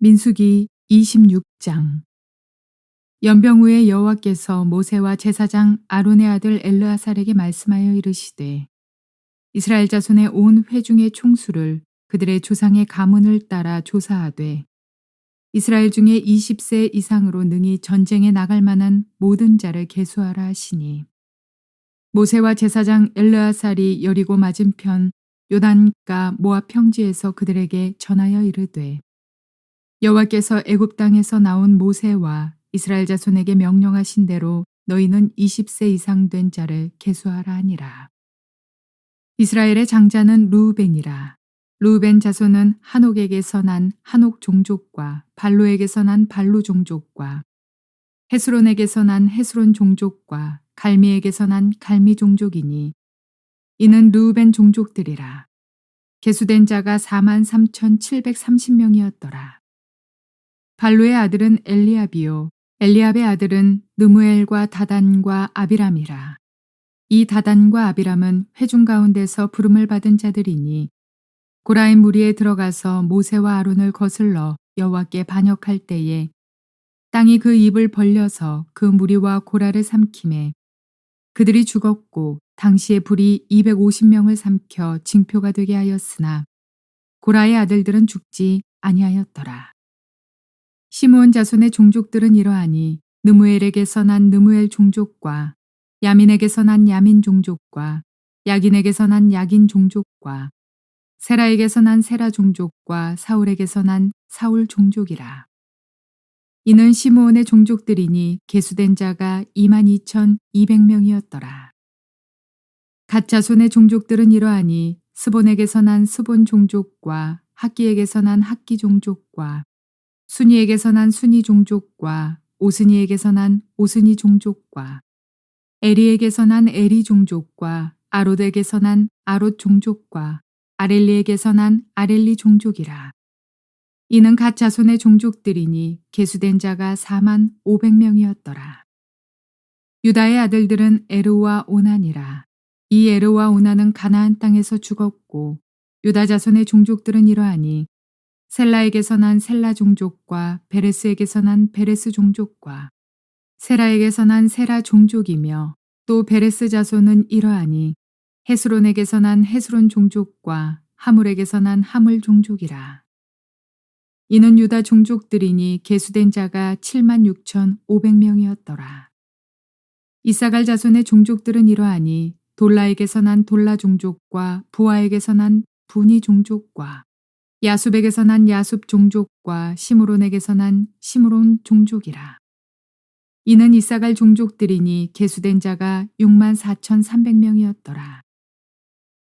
민수기 26장. 연병 후에 여호와께서 모세와 제사장 아론의 아들 엘르아살에게 말씀하여 이르시되 이스라엘 자손의 온 회중의 총수를 그들의 조상의 가문을 따라 조사하되 이스라엘 중에 20세 이상으로 능히 전쟁에 나갈 만한 모든 자를 계수하라 하시니 모세와 제사장 엘르아살이 여리고 맞은편 요단가 모압 평지에서 그들에게 전하여 이르되 여호와께서 애굽 땅에서 나온 모세와 이스라엘 자손에게 명령하신 대로 너희는 20세 이상 된 자를 계수하라 하니라. 이스라엘의 장자는 르우벤이라. 르우벤 자손은 한옥에게서 난 한옥 종족과 발로에게서 난 발로 종족과 헤스론에게서 난 헤스론 종족과 갈미에게서 난 갈미 종족이니 이는 르우벤 종족들이라. 계수된 자가 43,730명이었더라. 발로의 아들은 엘리압이요 엘리압의 아들은 느무엘과 다단과 아비람이라. 이 다단과 아비람은 회중 가운데서 부름을 받은 자들이니 고라의 무리에 들어가서 모세와 아론을 거슬러 여호와께 반역할 때에 땅이 그 입을 벌려서 그 무리와 고라를 삼키매 그들이 죽었고 당시에 불이 250명을 삼켜 징표가 되게 하였으나 고라의 아들들은 죽지 아니하였더라. 시므온 자손의 종족들은 이러하니 느무엘에게서 난 느무엘 종족과 야민에게서 난 야민 종족과 야긴에게서 난 야긴 종족과 세라에게서 난 세라 종족과 사울에게서 난 사울 종족이라. 이는 시므온의 종족들이니 계수된 자가 22,200명이었더라. 갓 자손의 종족들은 이러하니 스본에게서 난 스본 종족과 학기에게서 난 학기 종족과 순이에게서 난 순이 종족과 오스니에게서 난 오스니 종족과 에리에게서 난 에리 종족과 아롯에게서 난 아롯 종족과 아렐리에게서 난 아렐리 종족이라. 이는 갓 자손의 종족들이니 계수된 자가 45,000명이었더라. 유다의 아들들은 에르와 오난이라. 이 에르와 오난은 가나안 땅에서 죽었고 유다 자손의 종족들은 이러하니 셀라에게서 난 셀라 종족과 베레스에게서 난 베레스 종족과 세라에게서 난 세라 종족이며 또 베레스 자손은 이러하니 헤스론에게서 난 헤스론 종족과 하물에게서 난 하물 종족이라. 이는 유다 종족들이니 계수된 자가 76,500명이었더라. 이사갈 자손의 종족들은 이러하니 돌라에게서 난 돌라 종족과 부하에게서 난 부니 종족과 야숲에게서 난 야숲 종족과 시므론에게서 난 시므론 종족이라. 이는 이사갈 종족들이니 계수된 자가 64,300명이었더라.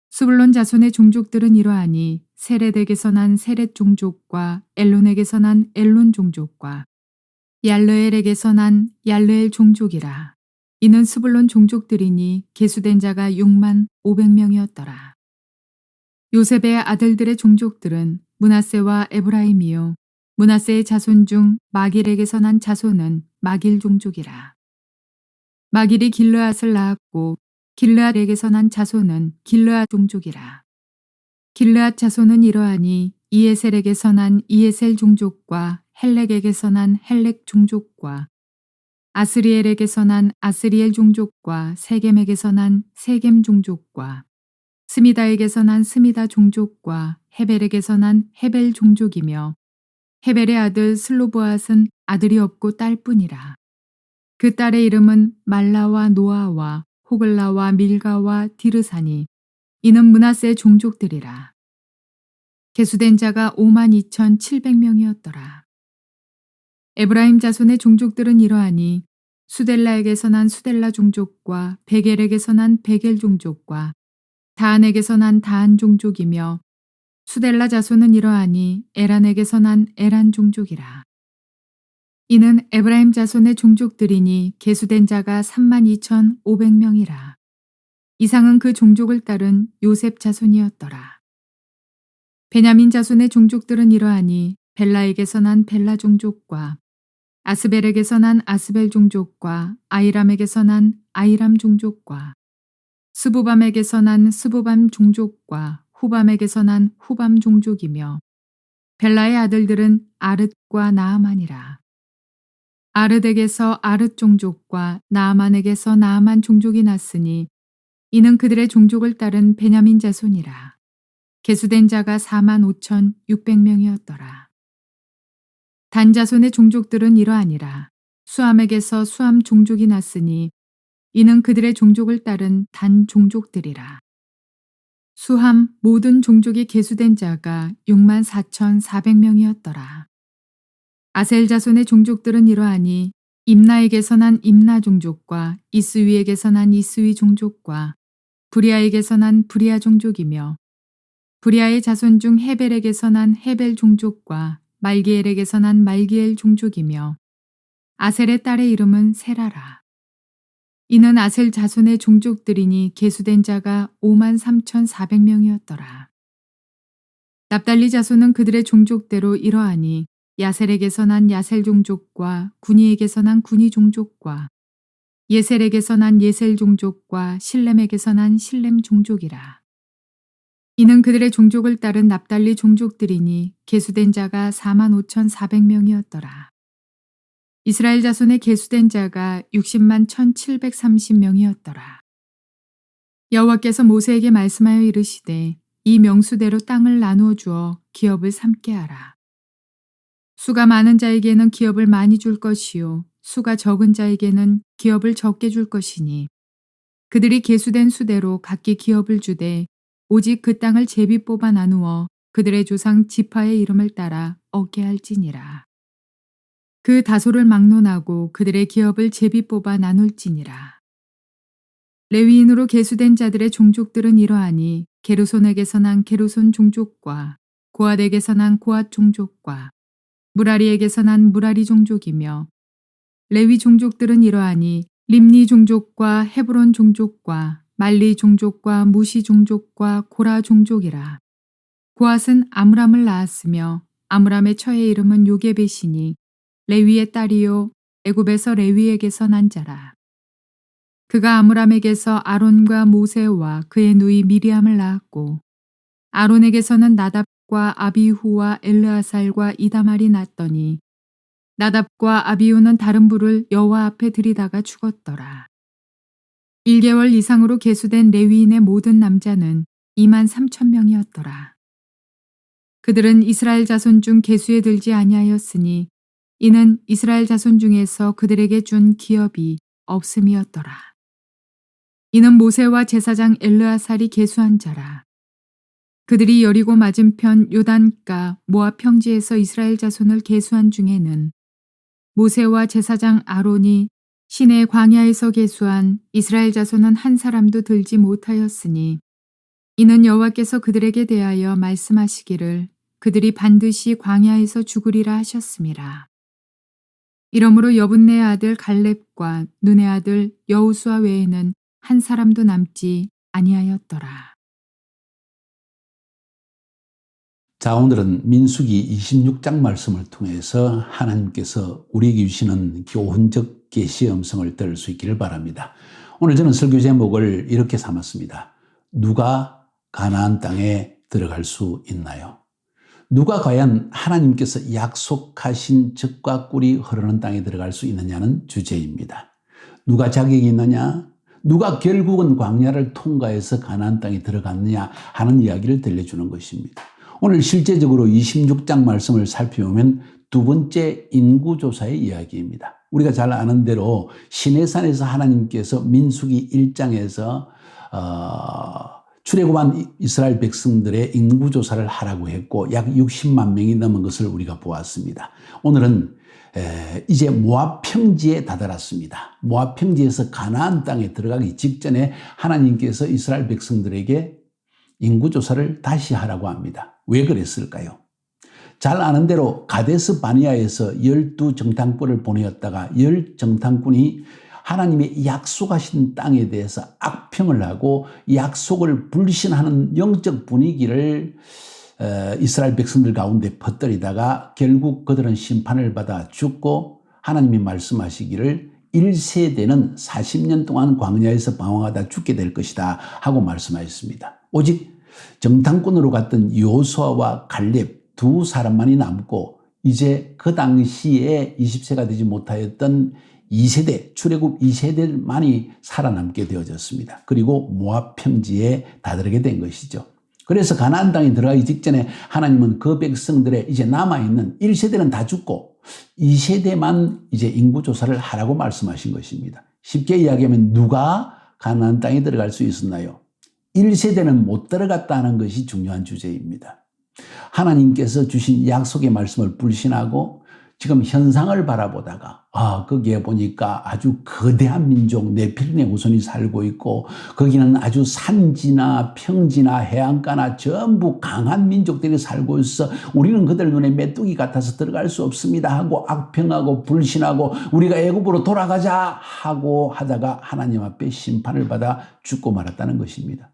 스불론 자손의 종족들은 이러하니 세렛에게서 난 세렛 종족과 엘론에게서 난 엘론 종족과 얄르엘에게서 난 얄르엘 종족이라. 이는 스불론 종족들이니 계수된 자가 65,000명이었더라. 요셉의 아들들의 종족들은 므낫세와 에브라임이요 므낫세의 자손 중 마길에게서 난 자손은 마길 종족이라. 마길이 길르앗을 낳았고 길르앗에게서 난 자손은 길르앗 종족이라. 길르앗 자손은 이러하니 이에셀에게서 난 이에셀 종족과 헬렉에게서 난 헬렉 종족과 아스리엘에게서 난 아스리엘 종족과 세겜에게서 난 세겜 종족과 스미다에게서 난 스미다 종족과 헤벨에게서 난 헤벨 종족이며 헤벨의 아들 슬로보앗은 아들이 없고 딸뿐이라. 그 딸의 이름은 말라와 노아와 호글라와 밀가와 디르사니 이는 므낫세의 종족들이라. 계수된 자가 52,700명이었더라. 에브라임 자손의 종족들은 이러하니 수델라에게서 난 수델라 종족과 베겔에게서 난 베겔 종족과 다한에게서 난 다한 종족이며 수델라 자손은 이러하니 에란에게서 난 에란 종족이라. 이는 에브라임 자손의 종족들이니 계수된 자가 32,500명이라. 이상은 그 종족을 따른 요셉 자손이었더라. 베냐민 자손의 종족들은 이러하니 벨라에게서 난 벨라 종족과 아스벨에게서 난 아스벨 종족과 아이람에게서 난 아이람 종족과 스부밤에게서 난 스부밤 종족과 후밤에게서 난 후밤 종족이며 벨라의 아들들은 아릇과 나아만이라. 아르덱에서 아르 종족과 나아만에게서 나아만 종족이 났으니 이는 그들의 종족을 따른 베냐민 자손이라. 계수된 자가 45,600명이었더라. 단 자손의 종족들은 이러하니라. 수함에게서 수함 종족이 났으니 이는 그들의 종족을 따른 단 종족들이라. 수함 모든 종족이 계수된 자가 64,400명이었더라. 아셀 자손의 종족들은 이러하니 임나에게서 난 임나 종족과 이스위에게서 난 이스위 종족과 브리아에게서 난 브리아 종족이며 브리아의 자손 중 헤벨에게서 난 헤벨 종족과 말기엘에게서 난 말기엘 종족이며 아셀의 딸의 이름은 세라라. 이는 아셀 자손의 종족들이니 계수된 자가 53,400명이었더라. 납달리 자손은 그들의 종족대로 이러하니 야셀에게서 난 야셀 종족과 구니에게서 난 구니 종족과 예셀에게서 난 예셀 종족과 실렘에게서 난 실렘 종족이라. 이는 그들의 종족을 따른 납달리 종족들이니 계수된 자가 45,400명이었더라. 이스라엘 자손의 계수된 자가 60만 1,730명이었더라. 여호와께서 모세에게 말씀하여 이르시되 이 명수대로 땅을 나누어 주어 기업을 삼게 하라. 수가 많은 자에게는 기업을 많이 줄 것이요 수가 적은 자에게는 기업을 적게 줄 것이니 그들이 계수된 수대로 각기 기업을 주되 오직 그 땅을 제비 뽑아 나누어 그들의 조상 지파의 이름을 따라 얻게 할지니라. 그 다소를 막론하고 그들의 기업을 제비 뽑아 나눌지니라. 레위인으로 계수된 자들의 종족들은 이러하니 게르손에게서 난 게르손 종족과 고앗에게서 난 고앗 종족과 무라리에게서 난 무라리 종족이며 레위 종족들은 이러하니 림니 종족과 헤브론 종족과 말리 종족과 무시 종족과 고라 종족이라. 고앗은 아므람을 낳았으며 아므람의 처의 이름은 요게벳이니 레위의 딸이요 애굽에서 레위에게서 난 자라. 그가 아므람에게서 아론과 모세와 그의 누이 미리암을 낳았고 아론에게서는 나답과 아비후와 엘르아살과 이다말이 났더니 나답과 아비후는 다른 불을 여호와 앞에 들이다가 죽었더라. 1개월 이상으로 계수된 레위인의 모든 남자는 23,000명이었더라. 그들은 이스라엘 자손 중 계수에 들지 아니하였으니 이는 이스라엘 자손 중에서 그들에게 준 기업이 없음이었더라. 이는 모세와 제사장 엘르아살이 계수한 자라. 그들이 여리고 맞은편 요단가 모압 평지에서 이스라엘 자손을 계수한 중에는 모세와 제사장 아론이 시내 광야에서 계수한 이스라엘 자손은 한 사람도 들지 못하였으니 이는 여호와께서 그들에게 대하여 말씀하시기를 그들이 반드시 광야에서 죽으리라 하셨음이라. 이러므로 여분네의 아들 갈렙과 눈의 아들 여호수아 외에는 한 사람도 남지 아니하였더라. 자, 오늘은 민수기 26장 말씀을 통해서 하나님께서 우리에게 주시는 교훈적 계시의 음성을 들을 수 있기를 바랍니다. 오늘 저는 설교 제목을 이렇게 삼았습니다. 누가 가나안 땅에 들어갈 수 있나요? 누가 과연 하나님께서 약속하신 젖과 꿀이 흐르는 땅에 들어갈 수 있느냐는 주제입니다. 누가 자격이 있느냐? 누가 결국은 광야를 통과해서 가나안 땅에 들어갔느냐 하는 이야기를 들려주는 것입니다. 오늘 실제적으로 26장 말씀을 살펴보면 두 번째 인구조사의 이야기입니다. 우리가 잘 아는 대로 시내산에서 하나님께서 민수기 1장에서 출애굽한 이스라엘 백성들의 인구조사를 하라고 했고 약 60만 명이 넘은 것을 우리가 보았습니다. 오늘은 이제 모압 평지에 다다랐습니다. 모압 평지에서 가나안 땅에 들어가기 직전에 하나님께서 이스라엘 백성들에게 인구조사를 다시 하라고 합니다. 왜 그랬을까요? 잘 아는 대로 가데스 바니아에서 12정탐꾼을 보내었다가 10정탐꾼이 하나님의 약속하신 땅에 대해서 악평을 하고 약속을 불신하는 영적 분위기를 이스라엘 백성들 가운데 퍼뜨리다가 결국 그들은 심판을 받아 죽고 하나님이 말씀하시기를 1세대는 40년 동안 광야에서 방황하다 죽게 될 것이다 하고 말씀하셨습니다. 오직 정탐꾼으로 갔던 여호수아와 갈렙 두 사람만이 남고 이제 그 당시에 20세가 되지 못하였던 2세대, 출애굽 2세대만이 살아남게 되어졌습니다. 그리고 모압 평지에 다다르게 된 것이죠. 그래서 가나안 땅에 들어가기 직전에 하나님은 그 백성들의 이제 남아있는 1세대는 다 죽고 2세대만 이제 인구조사를 하라고 말씀하신 것입니다. 쉽게 이야기하면 누가 가나안 땅에 들어갈 수 있었나요? 1세대는 못 들어갔다는 것이 중요한 주제입니다. 하나님께서 주신 약속의 말씀을 불신하고 지금 현상을 바라보다가 거기에 보니까 아주 거대한 민족 네피림의 후손이 살고 있고 거기는 아주 산지나 평지나 해안가나 전부 강한 민족들이 살고 있어 우리는 그들 눈에 메뚜기 같아서 들어갈 수 없습니다 하고 악평하고 불신하고 우리가 애굽으로 돌아가자 하고 하다가 하나님 앞에 심판을 받아 죽고 말았다는 것입니다.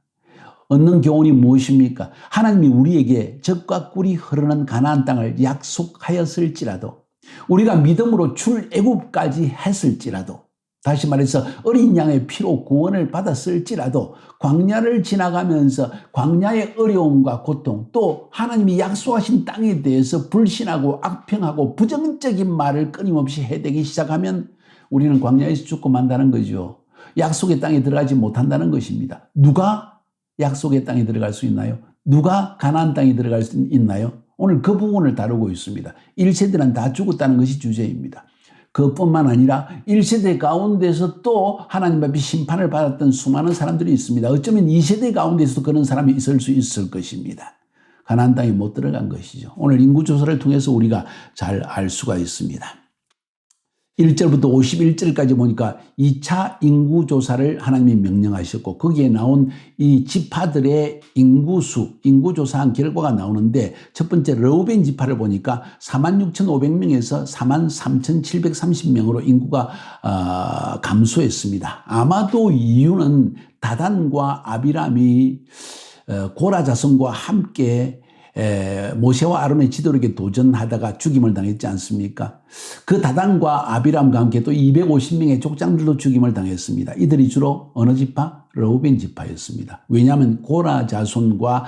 얻는 교훈이 무엇입니까? 하나님이 우리에게 젖과 꿀이 흐르는 가나안 땅을 약속하였을지라도 우리가 믿음으로 출애굽까지 했을지라도 다시 말해서 어린 양의 피로 구원을 받았을지라도 광야를 지나가면서 광야의 어려움과 고통 또 하나님이 약속하신 땅에 대해서 불신하고 악평하고 부정적인 말을 끊임없이 해대기 시작하면 우리는 광야에서 죽고 만다는 거죠. 약속의 땅에 들어가지 못한다는 것입니다. 누가 약속의 땅에 들어갈 수 있나요? 누가 가나안 땅에 들어갈 수 있나요? 오늘 그 부분을 다루고 있습니다. 1세대는 다 죽었다는 것이 주제입니다. 그뿐만 아니라 1세대 가운데서 또 하나님 앞에 심판을 받았던 수많은 사람들이 있습니다. 어쩌면 2세대 가운데서도 그런 사람이 있을 수 있을 것입니다. 가나안 땅에 못 들어간 것이죠. 오늘 인구조사를 통해서 우리가 잘 알 수가 있습니다. 1절부터 51절까지 보니까 2차 인구조사를 하나님이 명령하셨고 거기에 나온 이 지파들의 인구수, 인구조사한 결과가 나오는데 첫 번째 르우벤 지파를 보니까 46,500명에서 43,730명으로 인구가 감소했습니다. 아마도 이유는 다단과 아비람이 고라 자손과 함께 모세와 아론의 지도력에 도전하다가 죽임을 당했지 않습니까? 그 다단과 아비람과 함께 또 250명의 족장들도 죽임을 당했습니다. 이들이 주로 어느 지파? 르우벤 지파였습니다. 왜냐하면 고라 자손과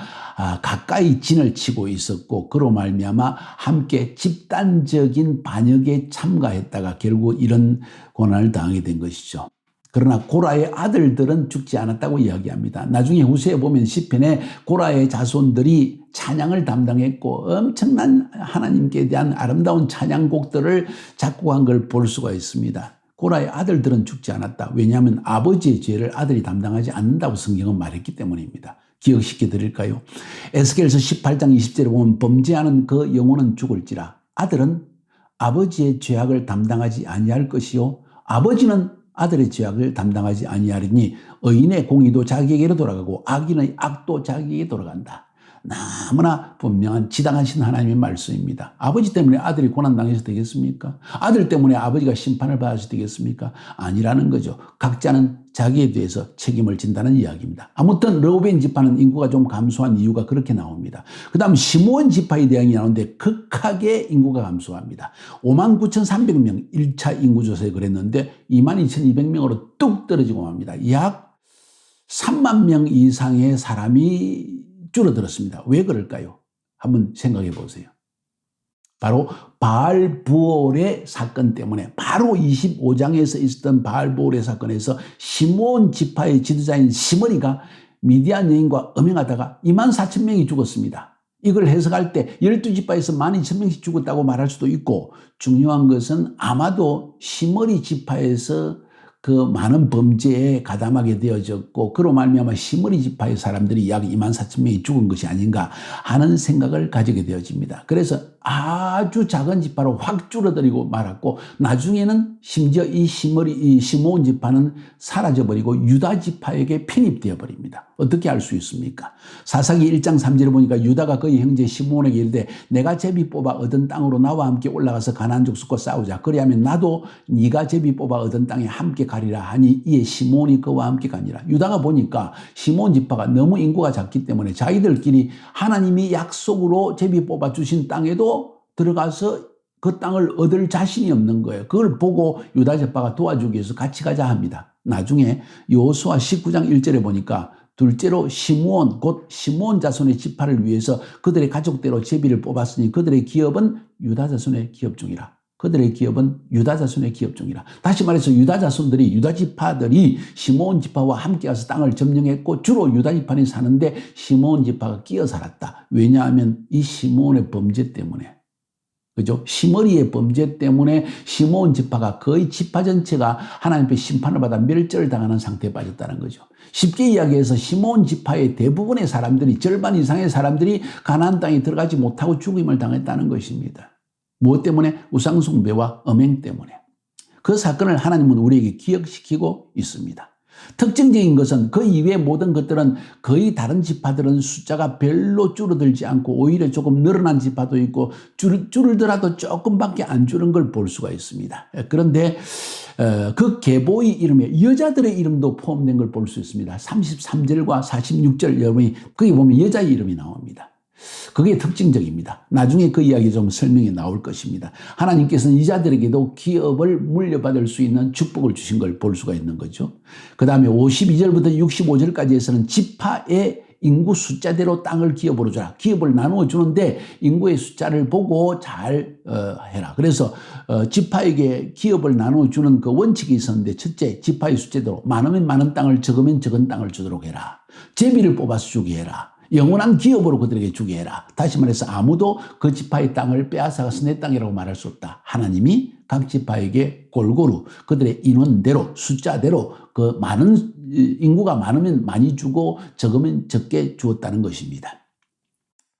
가까이 진을 치고 있었고 그로 말미암아 함께 집단적인 반역에 참가했다가 결국 이런 고난을 당하게 된 것이죠. 그러나 고라의 아들들은 죽지 않았다고 이야기합니다. 나중에 후세에 보면 시편에 고라의 자손들이 찬양을 담당했고 엄청난 하나님께 대한 아름다운 찬양곡들을 작곡한 걸 볼 수가 있습니다. 고라의 아들들은 죽지 않았다. 왜냐하면 아버지의 죄를 아들이 담당하지 않는다고 성경은 말했기 때문입니다. 기억시켜 드릴까요? 에스겔서 18장 20절에 보면 범죄하는 그 영혼은 죽을지라 아들은 아버지의 죄악을 담당하지 아니할 것이요 아버지는 아들의 죄악을 담당하지 아니하리니 의인의 공의도 자기에게로 돌아가고 악인의 악도 자기에게 돌아간다. 너무나 분명한 지당하신 하나님의 말씀입니다. 아버지 때문에 아들이 고난당해서 되겠습니까? 아들 때문에 아버지가 심판을 받아서 되겠습니까? 아니라는 거죠. 각자는 자기에 대해서 책임을 진다는 이야기입니다. 아무튼 르우벤 지파는 인구가 좀 감소한 이유가 그렇게 나옵니다. 그 다음 시므온 지파에 대한 이 나오는데 극하게 인구가 감소합니다. 59,300명 1차 인구조사에 그랬는데 22,200명으로 뚝 떨어지고 맙니다. 약 3만 명 이상의 사람이 줄어들었습니다. 왜 그럴까요? 한번 생각해 보세요. 바로 바알부올의 사건 때문에 바로 25장에서 있었던 바알부올의 사건에서 시므온 지파의 지도자인 시므리가 미디안 여인과 음행하다가 24,000명이 죽었습니다. 이걸 해석할 때 12지파에서 12,000명씩 죽었다고 말할 수도 있고 중요한 것은 아마도 시므리 지파에서 그 많은 범죄에 가담하게 되어졌고 그로 말미암아 시므리 지파의 사람들이 약 24,000명이 죽은 것이 아닌가 하는 생각을 가지게 되어집니다. 그래서 아주 작은 지파로 확 줄어들고 말았고 나중에는 심지어 이 시므온 지파는 사라져버리고 유다 지파에게 편입되어 버립니다. 어떻게 알 수 있습니까? 사사기 1장 3절에 보니까 유다가 그의 형제 시므온에게 이르되 내가 제비 뽑아 얻은 땅으로 나와 함께 올라가서 가나안 족속과 싸우자. 그리하면 나도 네가 제비 뽑아 얻은 땅에 함께 가리라 하니 이에 시므온이 그와 함께 가니라. 유다가 보니까 시므온 지파가 너무 인구가 작기 때문에 자기들끼리 하나님이 약속으로 제비 뽑아 주신 땅에도 들어가서 그 땅을 얻을 자신이 없는 거예요. 그걸 보고 유다 지파가 도와주기 위해서 같이 가자 합니다. 나중에 여호수아 19장 1절에 보니까 둘째로 시므온 곧 시므온 자손의 지파를 위해서 그들의 가족대로 제비를 뽑았으니 그들의 기업은 유다 자손의 기업 중이라. 그들의 기업은 유다 자손의 기업 중이라. 다시 말해서 유다 자손들이 유다 지파들이 시므온 지파와 함께 와서 땅을 점령했고 주로 유다 지파는 사는데 시므온 지파가 끼어 살았다. 왜냐하면 이 시므온의 범죄 때문에. 그죠? 시므리의 범죄 때문에 시므온 지파가 거의 지파 전체가 하나님 앞에 심판을 받아 멸절을 당하는 상태에 빠졌다는 거죠. 쉽게 이야기해서 시므온 지파의 대부분의 사람들이 절반 이상의 사람들이 가나안 땅에 들어가지 못하고 죽임을 당했다는 것입니다. 무엇 때문에? 우상숭배와 음행 때문에. 그 사건을 하나님은 우리에게 기억시키고 있습니다. 특징적인 것은 그 이외의 모든 것들은 거의 다른 지파들은 숫자가 별로 줄어들지 않고 오히려 조금 늘어난 지파도 있고 줄더라도 조금밖에 안 줄은 걸 볼 수가 있습니다. 그런데 그 계보의 이름에 여자들의 이름도 포함된 걸 볼 수 있습니다. 33절과 46절 여러분이 거기 보면 여자의 이름이 나옵니다. 그게 특징적입니다. 나중에 그 이야기 좀 설명이 나올 것입니다. 하나님께서는 이 자들에게도 기업을 물려받을 수 있는 축복을 주신 걸 볼 수가 있는 거죠. 그 다음에 52절부터 65절까지에서는 지파의 인구 숫자대로 땅을 기업으로 주라. 기업을 나누어 주는데 인구의 숫자를 보고 잘 해라. 그래서 지파에게 기업을 나누어 주는 그 원칙이 있었는데 첫째, 지파의 숫자대로 많으면 많은 땅을 적으면 적은 땅을 주도록 해라. 제비를 뽑아서 주게 해라. 영원한 기업으로 그들에게 주게 해라. 다시 말해서 아무도 그 지파의 땅을 빼앗아가서 내 땅이라고 말할 수 없다. 하나님이 각 지파에게 골고루 그들의 인원대로 숫자대로 그 많은 인구가 많으면 많이 주고 적으면 적게 주었다는 것입니다.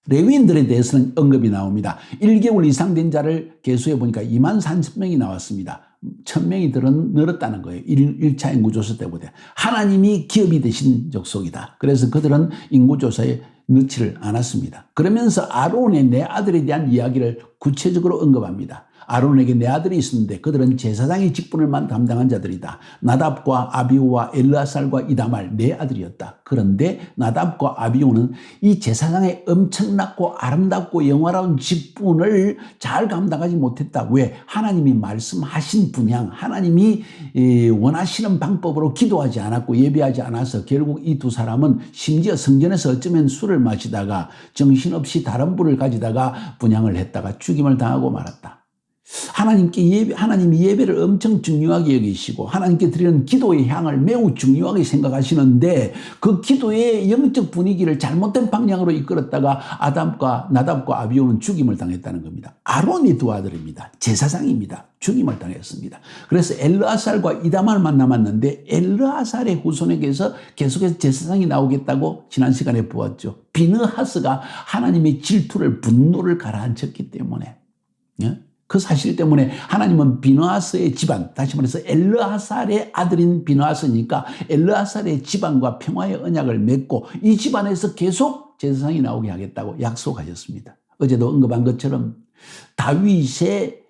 레위인들에 대해서는 언급이 나옵니다. 1개월 이상 된 자를 계수해 보니까 23,000명이 나왔습니다. 1,000명이 늘었다는 거예요. 1차 인구조사 때보다. 하나님이 기업이 되신 족속이다. 그래서 그들은 인구조사에 넣지를 않았습니다. 그러면서 아론의 네 아들에 대한 이야기를 구체적으로 언급합니다. 아론에게 네 아들이 있었는데 그들은 제사장의 직분을만 담당한 자들이다. 나답과 아비후와 엘르아살과 이다말 네 아들이었다. 그런데 나답과 아비후는 이 제사장의 엄청나고 아름답고 영화로운 직분을 잘 감당하지 못했다. 왜? 하나님이 말씀하신 분양, 하나님이 원하시는 방법으로 기도하지 않았고 예배하지 않아서 결국 이 두 사람은 심지어 성전에서 어쩌면 술을 마시다가 정신없이 다른 불을 가지다가 분양을 했다가 죽임을 당하고 말았다. 하나님이 예배를 엄청 중요하게 여기시고 하나님께 드리는 기도의 향을 매우 중요하게 생각하시는데 그 기도의 영적 분위기를 잘못된 방향으로 이끌었다가 나답과 아비후는 죽임을 당했다는 겁니다. 아론이 두 아들입니다. 제사장입니다. 죽임을 당했습니다. 그래서 엘르아살과 이다말만 남았는데 엘르아살의 후손에게서 계속해서 제사장이 나오겠다고 지난 시간에 보았죠. 비느하스가 하나님의 질투를 분노를 가라앉혔기 때문에 그 사실 때문에 하나님은 비느하스의 집안, 다시 말해서 엘르아살의 아들인 비느하스니까 엘르아살의 집안과 평화의 언약을 맺고 이 집안에서 계속 제사장이 나오게 하겠다고 약속하셨습니다. 어제도 언급한 것처럼 다윗의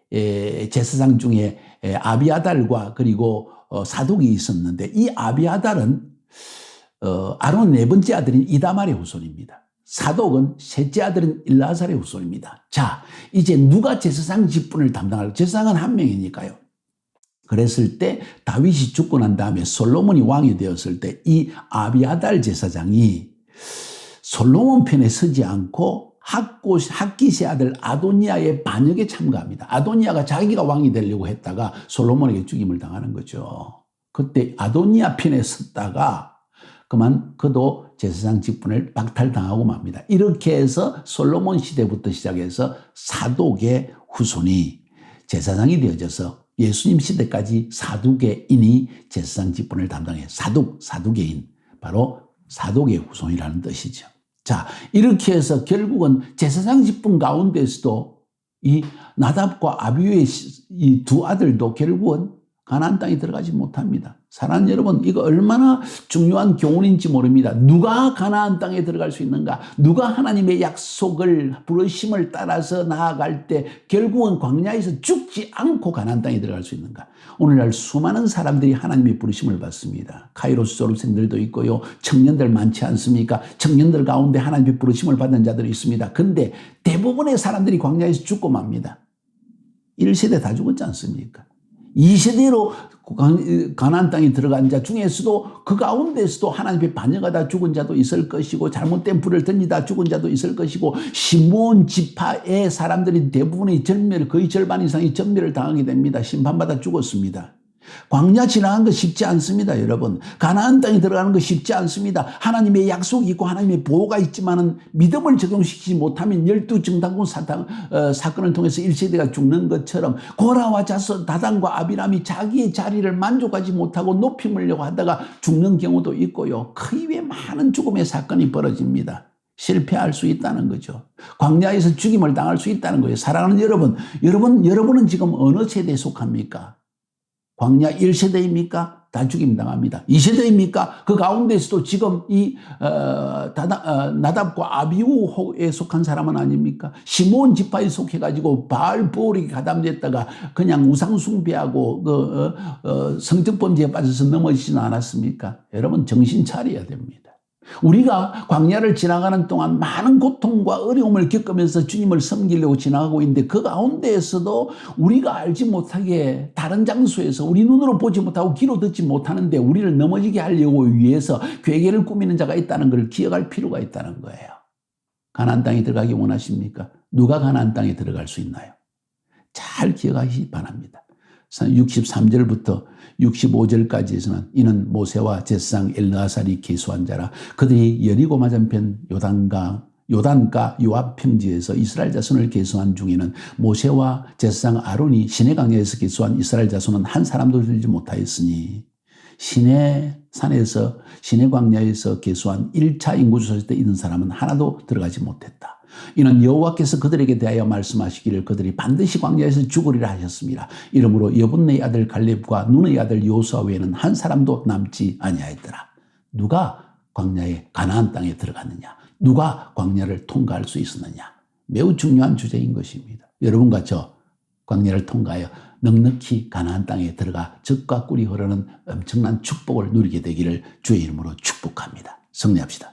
제사장 중에 아비아달과 그리고 사독이 있었는데 이 아비아달은 아론 네 번째 아들인 이다말의 후손입니다. 사독은 셋째 아들은 엘르아살의 후손입니다. 자, 이제 누가 제사장 직분을 담당할까? 제사장은 한 명이니까요. 그랬을 때 다윗이 죽고 난 다음에 솔로몬이 왕이 되었을 때 이 아비아달 제사장이 솔로몬 편에 서지 않고 학기세 아들 아도니아의 반역에 참가합니다. 아도니아가 자기가 왕이 되려고 했다가 솔로몬에게 죽임을 당하는 거죠. 그때 아도니아 편에 섰다가 그만 그도 제사장 직분을 박탈당하고 맙니다. 이렇게 해서 솔로몬 시대부터 시작해서 사독의 후손이 제사장이 되어져서 예수님 시대까지 사두개인이 제사장 직분을 담당해 사두개인 바로 사독의 후손이라는 뜻이죠. 자, 이렇게 해서 결국은 제사장 직분 가운데서도 이 나답과 아비후의 이 두 아들도 결국은 가나안 땅에 들어가지 못합니다. 사랑하는 여러분, 이거 얼마나 중요한 교훈인지 모릅니다. 누가 가나안 땅에 들어갈 수 있는가? 누가 하나님의 약속을 부르심을 따라서 나아갈 때 결국은 광야에서 죽지 않고 가나안 땅에 들어갈 수 있는가? 오늘날 수많은 사람들이 하나님의 부르심을 받습니다. 카이로스 졸업생들도 있고요. 청년들 많지 않습니까? 청년들 가운데 하나님의 부르심을 받는 자들이 있습니다. 근데 대부분의 사람들이 광야에서 죽고 맙니다. 1세대 다 죽었지 않습니까? 이 세대로 가나안 땅에 들어간 자 중에서도 그 가운데서도 하나님의 반역하다 죽은 자도 있을 것이고 잘못된 불을 던지다 죽은 자도 있을 것이고 시므온 지파의 사람들이 대부분의 거의 절반 이상이 전멸을 당하게 됩니다. 심판받아 죽었습니다. 광야 지나간 거 쉽지 않습니다, 여러분. 가나안 땅에 들어가는 거 쉽지 않습니다. 하나님의 약속이 있고 하나님의 보호가 있지만은 믿음을 적용시키지 못하면 12정당군 사건을 통해서 1세대가 죽는 것처럼 고라와 자손 다단과 아비람이 자기의 자리를 만족하지 못하고 높임으려고 하다가 죽는 경우도 있고요. 그 이외에 많은 죽음의 사건이 벌어집니다. 실패할 수 있다는 거죠. 광야에서 죽임을 당할 수 있다는 거예요. 사랑하는 여러분은 지금 어느 세대에 속합니까? 광야 1세대입니까? 다 죽임당합니다. 2세대입니까? 그 가운데서도 지금 이 나답과 아비후에 속한 사람은 아닙니까? 시므온 지파에 속해가지고 바알보올에게 가담됐다가 그냥 우상숭배하고 성적범죄에 빠져서 넘어지지는 않았습니까? 여러분 정신 차려야 됩니다. 우리가 광야를 지나가는 동안 많은 고통과 어려움을 겪으면서 주님을 섬기려고 지나가고 있는데 그 가운데에서도 우리가 알지 못하게 다른 장소에서 우리 눈으로 보지 못하고 귀로 듣지 못하는데 우리를 넘어지게 하려고 위해서 괴계를 꾸미는 자가 있다는 걸 기억할 필요가 있다는 거예요. 가나안 땅에 들어가기 원하십니까? 누가 가나안 땅에 들어갈 수 있나요? 잘 기억하시기 바랍니다. 63절부터 65절까지에서는 이는 모세와 제사장 엘르아살이 계수한 자라. 그들이 여리고 맞은편 요단가 요압 평지에서 이스라엘 자손을 계수한 중에는 모세와 제사장 아론이 시내 강야에서 계수한 이스라엘 자손은 한 사람도 들지 못하였으니 시내 산에서 시내 광야에서 계수한 1차 인구조사 때 있는 사람은 하나도 들어가지 못했다. 이는 여호와께서 그들에게 대하여 말씀하시기를 그들이 반드시 광야에서 죽으리라 하셨습니다. 이러므로 여분의 아들 갈렙과 눈의 아들 여호수아 외에는 한 사람도 남지 아니하였더라. 누가 광야에 가나안 땅에 들어갔느냐? 누가 광야를 통과할 수 있었느냐? 매우 중요한 주제인 것입니다. 여러분과 저 광야를 통과하여 넉넉히 가나안 땅에 들어가 젖과 꿀이 흐르는 엄청난 축복을 누리게 되기를 주의 이름으로 축복합니다. 승리합시다.